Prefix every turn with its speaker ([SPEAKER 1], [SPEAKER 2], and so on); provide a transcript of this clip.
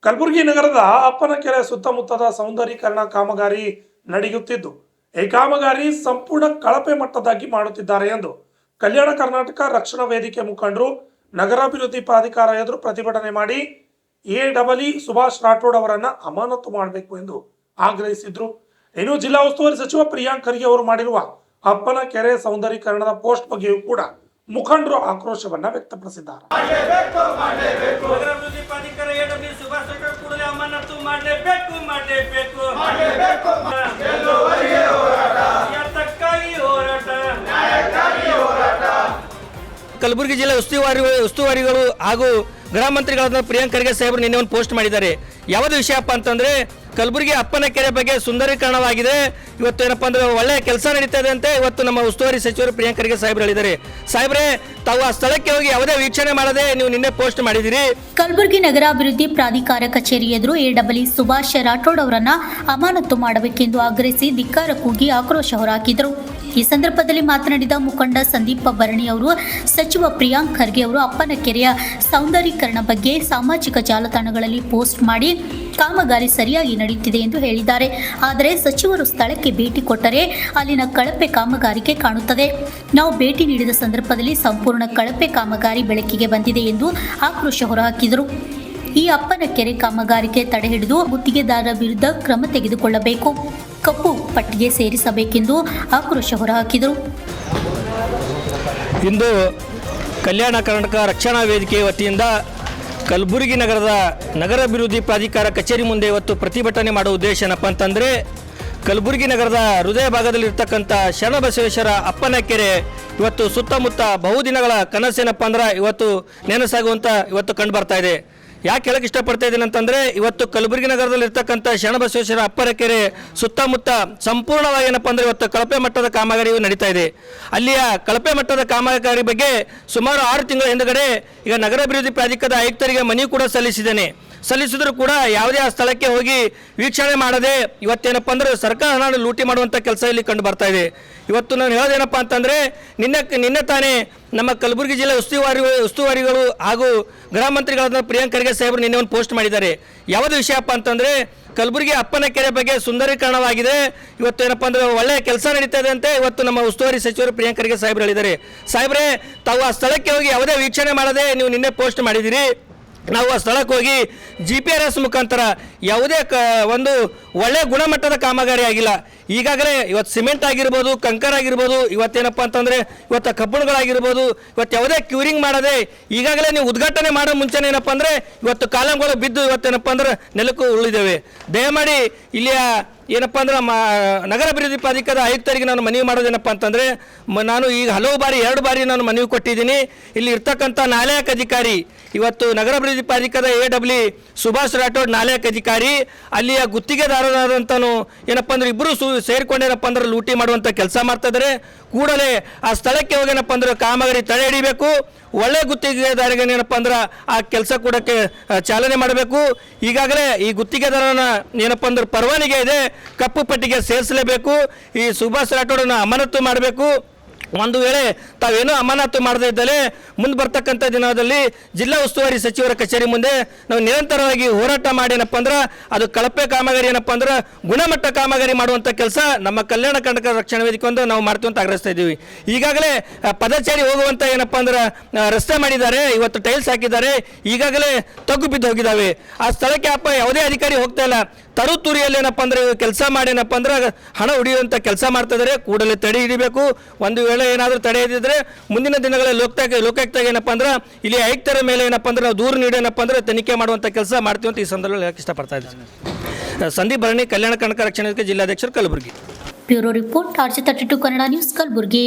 [SPEAKER 1] ಕಲಬುರಗಿ ನಗರದ ಅಪ್ಪನಕೆರೆ ಸುತ್ತಮುತ್ತದ ಸೌಂದರೀಕರಣ ಕಾಮಗಾರಿ ನಡೆಯುತ್ತಿದ್ದು ಈ ಕಾಮಗಾರಿ ಸಂಪೂರ್ಣ ಕಳಪೆ ಮಟ್ಟದಾಗಿ ಮಾಡುತ್ತಿದ್ದಾರೆ ಎಂದು ಕಲ್ಯಾಣ ಕರ್ನಾಟಕ ರಕ್ಷಣಾ ವೇದಿಕೆ ಮುಖಂಡರು ನಗರಾಭಿವೃದ್ಧಿ ಪ್ರಾಧಿಕಾರ ಎದುರು ಪ್ರತಿಭಟನೆ ಮಾಡಿ ಎಡಬ್ಲ್ಯೂ ಸುಭಾಷ್ ರಾಠೋಡ್ ಅವರನ್ನು ಅಮಾನತು ಮಾಡಬೇಕು ಎಂದು ಆಗ್ರಹಿಸಿದ್ರು. ಇನ್ನು ಜಿಲ್ಲಾ ಉಸ್ತುವಾರಿ ಸಚಿವ ಪ್ರಿಯಾಂಕ್ ಖರ್ಗೆ ಅವರು ಮಾಡಿರುವ ಅಪ್ಪನಕೆರೆ ಸೌಂದರೀಕರಣದ ಪೋಸ್ಟ್ ಬಗ್ಗೆಯೂ ಕೂಡ ಮುಖಂಡರು ಆಕ್ರೋಶವನ್ನ ವ್ಯಕ್ತಪಡಿಸಿದ್ದಾರೆ.
[SPEAKER 2] ಕಲಬುರಗಿ ಜಿಲ್ಲೆ ಉಸ್ತುವಾರಿಗಳು ಹಾಗೂ ಗೃಹ ಮಂತ್ರಿಗಳಾದ ಪ್ರಿಯಾಂಕ್ ಖರ್ಗೆ ಸಾಹೇಬರು ನಿನ್ನೆ ಒಂದು ಪೋಸ್ಟ್ ಮಾಡಿದ್ದಾರೆ. ಯಾವುದು ವಿಷಯಪ್ಪ ಅಂತಂದ್ರೆ ಕಲಬುರಗಿ ಅಪ್ಪನಕೆರೆ ಬಗ್ಗೆ ಸುಂದರೀಕರಣವಾಗಿದೆ, ಇವತ್ತು ಏನಪ್ಪಾ ಅಂದ್ರೆ ಒಳ್ಳೆಯ ಕೆಲಸ ನಡೀತಾ ಇದೆ ಅಂತ ಇವತ್ತು ನಮ್ಮ ಉಸ್ತುವಾರಿ ಸಚಿವರು ಪ್ರಿಯಾಂಕ್ ಖರ್ಗೆ ಸಾಹೇಬರು ಹೇಳಿದ್ದಾರೆ. ಸಾಹೇಬ್ರೆ, ತಾವು ಆ ಸ್ಥಳಕ್ಕೆ ಹೋಗಿ ಯಾವುದೇ ವೀಕ್ಷಣೆ ಮಾಡದೆ ನೀವು ನಿನ್ನೆ ಪೋಸ್ಟ್ ಮಾಡಿದಿರಿ.
[SPEAKER 3] ಕಲಬುರಗಿ ನಗರಾಭಿವೃದ್ಧಿ ಪ್ರಾಧಿಕಾರ ಕಚೇರಿ ಎದುರು ಎಡಬ್ಲ್ಯೂ ಸುಭಾಷ್ ರಾಠೋಡ್ ಅವರನ್ನ ಅಮಾನತು ಮಾಡಬೇಕೆಂದು ಆಗ್ರಹಿಸಿ ಧಿಕ್ಕಾರ ಕೂಗಿ ಆಕ್ರೋಶ ಹೊರಹಾಕಿದರು. ಈ ಸಂದರ್ಭದಲ್ಲಿ ಮಾತನಾಡಿದ ಮುಖಂಡ ಸಂದೀಪ ಭರಣಿ ಅವರು, ಸಚಿವ ಪ್ರಿಯಾಂಕ್ ಖರ್ಗೆ ಅವರು ಅಪ್ಪನಕೆರೆಯ ಸೌಂದರೀಕರಣ ಬಗ್ಗೆ ಸಾಮಾಜಿಕ ಜಾಲತಾಣಗಳಲ್ಲಿ ಪೋಸ್ಟ್ ಮಾಡಿ ಕಾಮಗಾರಿ ಸರಿಯಾಗಿ ನಡೆಯುತ್ತಿದೆ ಎಂದು ಹೇಳಿದ್ದಾರೆ. ಆದರೆ ಸಚಿವರು ಸ್ಥಳಕ್ಕೆ ಭೇಟಿ ಕೊಟ್ಟರೆ ಅಲ್ಲಿನ ಕಳಪೆ ಕಾಮಗಾರಿಕೆ ಕಾಣುತ್ತದೆ. ನಾವು ಭೇಟಿ ನೀಡಿದ ಸಂದರ್ಭದಲ್ಲಿ ಸಂಪೂರ್ಣ ಕಳಪೆ ಕಾಮಗಾರಿ ಬೆಳಕಿಗೆ ಬಂದಿದೆ ಎಂದು ಆಕ್ರೋಶ ಹೊರಹಾಕಿದರು. ಈ ಅಪ್ಪನಕೆರೆ ಕಾಮಗಾರಿಗೆ ತಡೆ ಹಿಡಿದು ಗುತ್ತಿಗೆದಾರರ ವಿರುದ್ಧ ಕ್ರಮ ತೆಗೆದುಕೊಳ್ಳಬೇಕು, ಕಪ್ಪು ಪಟ್ಟಿಗೆ ಸೇರಿಸಬೇಕೆಂದು ಆಕ್ರೋಶ ಹೊರಹಾಕಿದರು.
[SPEAKER 2] ಇಂದು ಕಲ್ಯಾಣ ಕರ್ನಾಟಕ ರಕ್ಷಣಾ ವೇದಿಕೆ ವತಿಯಿಂದ ಕಲಬುರಗಿ ನಗರದ ನಗರಾಭಿವೃದ್ಧಿ ಪ್ರಾಧಿಕಾರ ಕಚೇರಿ ಮುಂದೆ ಇವತ್ತು ಪ್ರತಿಭಟನೆ ಮಾಡುವ ಉದ್ದೇಶ ಏನಪ್ಪ ಅಂತಂದರೆ, ಕಲಬುರಗಿ ನಗರದ ಹೃದಯ ಭಾಗದಲ್ಲಿರ್ತಕ್ಕಂಥ ಶರಣಬಸವೇಶ್ವರ ಅಪ್ಪನಕೆರೆ ಇವತ್ತು ಸುತ್ತಮುತ್ತ ಬಹುದಿನಗಳ ಕನಸೇನಪ್ಪ ಅಂದ್ರೆ ಇವತ್ತು ನೆನಸಾಗುವಂಥ ಇವತ್ತು ಕಂಡು ಬರ್ತಾ ಇದೆ. ಯಾಕೆ ಹೇಳಕ್ಕೆ ಇಷ್ಟಪಡ್ತಾ ಇದ್ದೀನಿ ಅಂತಂದರೆ, ಇವತ್ತು ಕಲಬುರಗಿ ನಗರದಲ್ಲಿರ್ತಕ್ಕಂಥ ಶರಣಬಸವೇಶ್ವರ ಅಪ್ಪನಕೆರೆ ಸುತ್ತಮುತ್ತ ಸಂಪೂರ್ಣವಾಗಿ ಏನಪ್ಪ ಅಂದರೆ ಇವತ್ತು ಕಳಪೆ ಮಟ್ಟದ ಕಾಮಗಾರಿ ನಡೀತಾ ಇದೆ. ಅಲ್ಲಿಯ ಕಳಪೆ ಮಟ್ಟದ ಕಾಮಗಾರಿ ಬಗ್ಗೆ ಸುಮಾರು 6 ತಿಂಗಳ ಹಿಂದಗಡೆ ಈಗ ನಗರಾಭಿವೃದ್ಧಿ ಪ್ರಾಧಿಕಾರದ ಆಯುಕ್ತರಿಗೆ ಮನವಿ ಕೂಡ ಸಲ್ಲಿಸಿದ್ರು ಕೂಡ ಯಾವುದೇ ಆ ಸ್ಥಳಕ್ಕೆ ಹೋಗಿ ವೀಕ್ಷಣೆ ಮಾಡದೆ ಇವತ್ತೇನಪ್ಪ ಅಂದ್ರೆ ಸರ್ಕಾರ ಹಣ ಲೂಟಿ ಮಾಡುವಂಥ ಕೆಲಸ ಇಲ್ಲಿ ಕಂಡು ಬರ್ತಾ ಇದೆ. ಇವತ್ತು ನಾನು ಹೇಳೋದೇನಪ್ಪ ಅಂತಂದರೆ, ನಿನ್ನೆ ತಾನೇ ನಮ್ಮ ಕಲಬುರಗಿ ಜಿಲ್ಲೆ ಉಸ್ತುವಾರಿಗಳು ಹಾಗೂ ಗೃಹ ಮಂತ್ರಿಗಳಾದ ಪ್ರಿಯಾಂಕ್ ಖರ್ಗೆ ಸಾಹೇಬರು ನಿನ್ನೆ ಒಂದು ಪೋಸ್ಟ್ ಮಾಡಿದ್ದಾರೆ. ಯಾವುದು ವಿಷಯಪ್ಪ ಅಂತಂದರೆ, ಕಲಬುರಗಿ ಅಪ್ಪನಕೆರೆ ಬಗ್ಗೆ ಸುಂದರೀಕರಣವಾಗಿದೆ, ಇವತ್ತು ಏನಪ್ಪ ಅಂದ್ರೆ ಒಳ್ಳೆಯ ಕೆಲಸ ನಡೀತಾ ಇದೆ ಅಂತ ಇವತ್ತು ನಮ್ಮ ಉಸ್ತುವಾರಿ ಸಚಿವರು ಪ್ರಿಯಾಂಕ್ ಖರ್ಗೆ ಸಾಹೇಬರು ಹೇಳಿದ್ದಾರೆ. ಸಾಹೇಬ್ರೆ, ತಾವು ಆ ಸ್ಥಳಕ್ಕೆ ಹೋಗಿ ಯಾವುದೇ ವೀಕ್ಷಣೆ ಮಾಡದೆ ನೀವು ನಿನ್ನೆ ಪೋಸ್ಟ್ ಮಾಡಿದಿರಿ. ನಾವು ಆ ಸ್ಥಳಕ್ಕೆ ಹೋಗಿ GPS ಮುಖಾಂತರ ಯಾವುದೇ ಒಂದು ಒಳ್ಳೆಯ ಗುಣಮಟ್ಟದ ಕಾಮಗಾರಿ ಆಗಿಲ್ಲ. ಈಗಾಗಲೇ ಇವತ್ತು ಸಿಮೆಂಟ್ ಆಗಿರ್ಬೋದು, ಕಂಕರ್ ಆಗಿರ್ಬೋದು, ಇವತ್ತೇನಪ್ಪ ಅಂತಂದರೆ ಇವತ್ತು ಕಬ್ಬಣಗಳಾಗಿರ್ಬೋದು, ಇವತ್ತು ಯಾವುದೇ ಕ್ಯೂರಿಂಗ್ ಮಾಡದೆ ಈಗಾಗಲೇ ನೀವು ಉದ್ಘಾಟನೆ ಮಾಡೋ ಮುಂಚೆನೇ ಏನಪ್ಪ ಅಂದರೆ ಇವತ್ತು ಕಾಲಂಗಳು ಬಿದ್ದು ಇವತ್ತೇನಪ್ಪ ಅಂದ್ರೆ ನೆಲಕ್ಕೂ ಉಳಿದೇವೆ. ದಯಮಾಡಿ ಇಲ್ಲಿಯ ಏನಪ್ಪ ಅಂದ್ರೆ ನಗರಾಭಿವೃದ್ಧಿ ಪ್ರಾಧಿಕಾರದ ಆಯುಕ್ತರಿಗೆ ನಾನು ಮನವಿ ಮಾಡೋದೇನಪ್ಪ ಅಂತಂದರೆ, ನಾನು ಈಗ ಹಲವು ಬಾರಿ 2 ಬಾರಿ ನಾನು ಮನವಿ ಕೊಟ್ಟಿದ್ದೀನಿ. ಇಲ್ಲಿ ಇರ್ತಕ್ಕಂಥ ನಾಲಾಯಕ ಅಧಿಕಾರಿ ಇವತ್ತು ನಗರಾಭಿವೃದ್ಧಿ ಪ್ರಾಧಿಕಾರದ ಎಡಬ್ಲ್ಯೂ ಸುಭಾಷ್ ರಾಠೋಡ್ ನಾಲಾಯಕ ಅಧಿಕಾರಿ, ಅಲ್ಲಿಯ ಗುತ್ತಿಗೆದಾರರಾದಂತನು ಏನಪ್ಪ ಅಂದ್ರೆ ಇಬ್ಬರು ಸೇರಿಕೊಂಡೇನಪ್ಪ ಅಂದ್ರೆ ಲೂಟಿ ಮಾಡುವಂಥ ಕೆಲಸ ಮಾಡ್ತಾ ಇದ್ದಾರೆ. ಕೂಡಲೇ ಆ ಸ್ಥಳಕ್ಕೆ ಹೋಗೇನಪ್ಪ ಅಂದ್ರೆ ಕಾಮಗಾರಿ ತಡೆ ಹಿಡಿಬೇಕು, ಒಳ್ಳೆ ಗುತ್ತಿಗೆದಾರಿಗೆ ಏನಪ್ಪ ಅಂದ್ರೆ ಆ ಕೆಲಸ ಕೊಡೋಕ್ಕೆ ಚಾಲನೆ ಮಾಡಬೇಕು. ಈಗಾಗಲೇ ಈ ಗುತ್ತಿಗೆದಾರನ ಏನಪ್ಪ ಅಂದ್ರೆ ಪರವಾನಿಗೆ ಇದೆ, ಕಪ್ಪು ಪಟ್ಟಿಗೆ ಸೇರಿಸಲೇಬೇಕು. ಈ ಸುಭಾಷ್ ರಾಠೋಡನ್ನು ಅಮಾನತು ಮಾಡಬೇಕು. ಒಂದು ವೇಳೆ ತಾವೇನೋ ಅಮಾನತು ಮಾಡದೇ ಇದ್ದರೆ ಮುಂದೆ ಬರ್ತಕ್ಕಂಥ ದಿನದಲ್ಲಿ ಜಿಲ್ಲಾ ಉಸ್ತುವಾರಿ ಸಚಿವರ ಕಚೇರಿ ಮುಂದೆ ನಾವು ನಿರಂತರವಾಗಿ ಹೋರಾಟ ಮಾಡಿ ಏನಪ್ಪ ಅಂದ್ರೆ ಅದು ಕಳಪೆ ಕಾಮಗಾರಿ ಏನಪ್ಪ ಅಂದ್ರೆ ಗುಣಮಟ್ಟ ಕಾಮಗಾರಿ ಮಾಡುವಂಥ ಕೆಲಸ ನಮ್ಮ ಕಲ್ಯಾಣ ಕರ್ನಾಟಕ ರಕ್ಷಣಾ ವೇದಿಕೆ ಒಂದು ನಾವು ಮಾಡ್ತೀವಿ ಅಂತ ಆಗ್ರಹಿಸ್ತಾ ಇದ್ದೀವಿ. ಈಗಾಗಲೇ ಪದಚಾರಿ ಹೋಗುವಂಥ ಏನಪ್ಪ ಅಂದ್ರೆ ರಸ್ತೆ ಮಾಡಿದ್ದಾರೆ, ಇವತ್ತು ಟೈಲ್ಸ್ ಹಾಕಿದ್ದಾರೆ, ಈಗಾಗಲೇ ತಗ್ಗು ಬಿದ್ದು ಹೋಗಿದ್ದಾವೆ. ಆ ಸ್ಥಳಕ್ಕೆ ಯಾವುದೇ ಅಧಿಕಾರಿ ಹೋಗ್ತಾ ಇಲ್ಲ. ತರುತುರಿಯಲ್ಲಿ ಏನಪ್ಪ ಅಂದ್ರೆ ಕೆಲಸ ಮಾಡಿ ಏನಪ್ಪ ಅಂದ್ರೆ ಹಣ ಉಳಿಯುವಂಥ ಕೆಲಸ ಮಾಡ್ತಾ ಇದ್ದಾರೆ. ಕೂಡಲೇ ತಡೆ ಹಿಡಿಬೇಕು. ಒಂದು ವೇಳೆ ಏನಾದರೂ ತಡೆ ಹಿಡಿದ್ರೆ ಮುಂದಿನ ದಿನಗಳಲ್ಲಿ ಲೋಕಾಯುಕ್ತಾಗ ಏನಪ್ಪ ಅಂದ್ರೆ ಇಲ್ಲಿ ಆಯುಕ್ತರ ಮೇಲೆ ಏನಪ್ಪ ಅಂದ್ರೆ ನಾವು ದೂರು ನೀಡಿ ಏನಪ್ಪ ಅಂದ್ರೆ ತನಿಖೆ ಮಾಡುವಂಥ ಕೆಲಸ ಮಾಡ್ತೀವಿ ಅಂತ ಈ ಸಂದರ್ಭದಲ್ಲಿ ಹೇಳಕ್ಕೆ ಇಷ್ಟಪಡ್ತಾ ಇದ್ದೀನಿ. ಸಂದೀಪ್ ಭರಣಿ, ಕಲ್ಯಾಣ ಕರ್ನಾಟಕ ರಕ್ಷಣಾ ವೇದಿಕೆ ಜಿಲ್ಲಾಧ್ಯಕ್ಷರು, Kalaburagi.
[SPEAKER 3] Bureau report, RJ32 Kannada news, Kalaburagi.